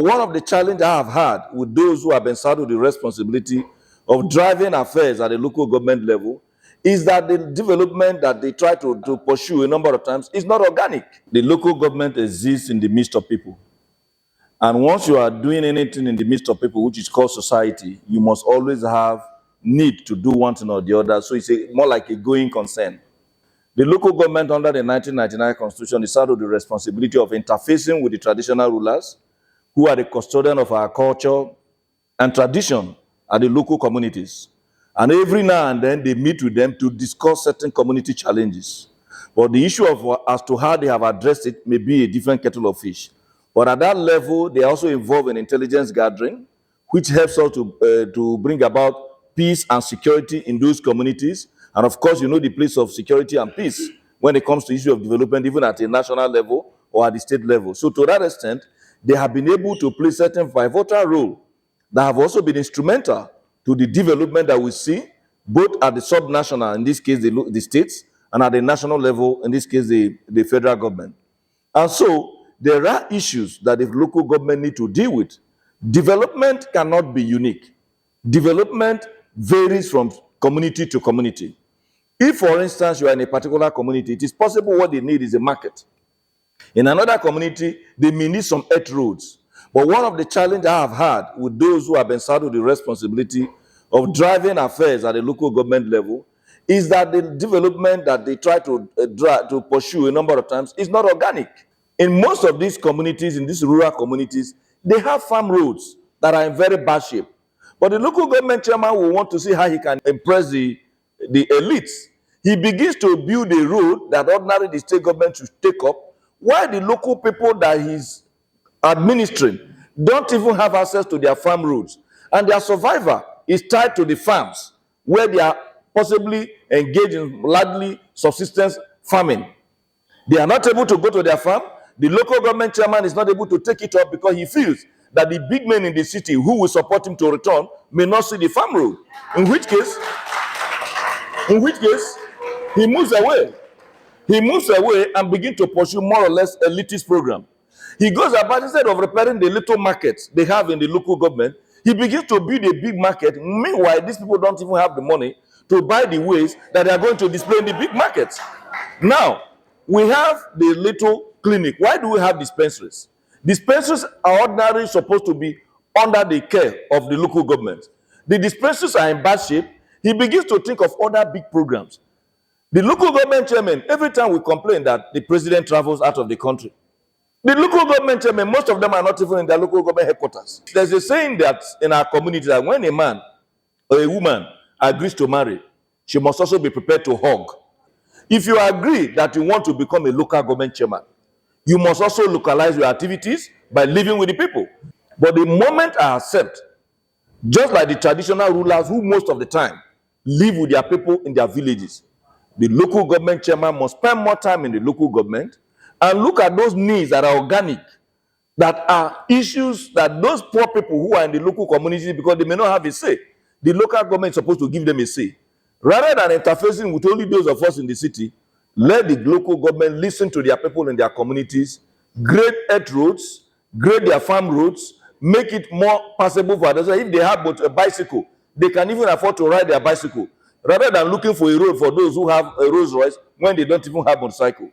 One of the challenges I have had with those who have been saddled with the responsibility of driving affairs at the local government level is that the development that they try to pursue a number of times is not organic. The local government exists in the midst of people. And once you are doing anything in the midst of people, which is called society, you must always have need to do one thing or the other. So it's more like a going concern. The local government under the 1999 Constitution is saddled with the responsibility of interfacing with the traditional rulers, who are the custodian of our culture and tradition at the local communities. And every now and then they meet with them to discuss certain community challenges. But the issue of as to how they have addressed it may be a different kettle of fish. But at that level, they also involve in intelligence gathering, which helps us to bring about peace and security in those communities. And of course, you know the place of security and peace when it comes to issue of development, even at a national level or at the state level. So to that extent, they have been able to play certain pivotal role that have also been instrumental to the development that we see, both at the subnational, in this case the states, and at the national level, in this case the federal government. And so there are issues that the local government need to deal with. Development cannot be unique. Development varies from community to community. If, for instance, you are in a particular community, it is possible what they need is a market. In another community, they may need some earth roads. But one of the challenges I have had with those who have been saddled with the responsibility of driving affairs at the local government level is that the development that they try to pursue a number of times is not organic. In most of these communities, in these rural communities, they have farm roads that are in very bad shape. But the local government chairman will want to see how he can impress the elites. He begins to build a road that ordinarily the state government should take up, while the local people that he's administering don't even have access to their farm roads. And their survival is tied to the farms, where they are possibly engaged in largely subsistence farming. They are not able to go to their farm. The local government chairman is not able to take it up because he feels that the big men in the city who will support him to return may not see the farm road. In which case, he moves away. He moves away and begins to pursue more or less elitist program. He goes about, instead of repairing the little markets they have in the local government, he begins to build a big market. Meanwhile, these people don't even have the money to buy the ways that they are going to display in the big markets. Now, we have the little clinic. Why do we have dispensaries? Dispensaries are ordinarily supposed to be under the care of the local government. The dispensaries are in bad shape. He begins to think of other big programs. The local government chairman, every time we complain that the president travels out of the country, the local government chairman, most of them are not even in their local government headquarters. There's a saying that in our community that when a man or a woman agrees to marry, she must also be prepared to hug. If you agree that you want to become a local government chairman, you must also localize your activities by living with the people. But the moment I accept, just like the traditional rulers who most of the time live with their people in their villages, the local government chairman must spend more time in the local government and look at those needs that are organic, that are issues that those poor people who are in the local community, because they may not have a say, the local government is supposed to give them a say. Rather than interfacing with only those of us in the city, let the local government listen to their people in their communities, grade earth roads, grade their farm roads, make it more passable for others. If they have but a bicycle, they can even afford to ride their bicycle, rather than looking for a road for those who have a Rolls Royce when they don't even have a motorcycle.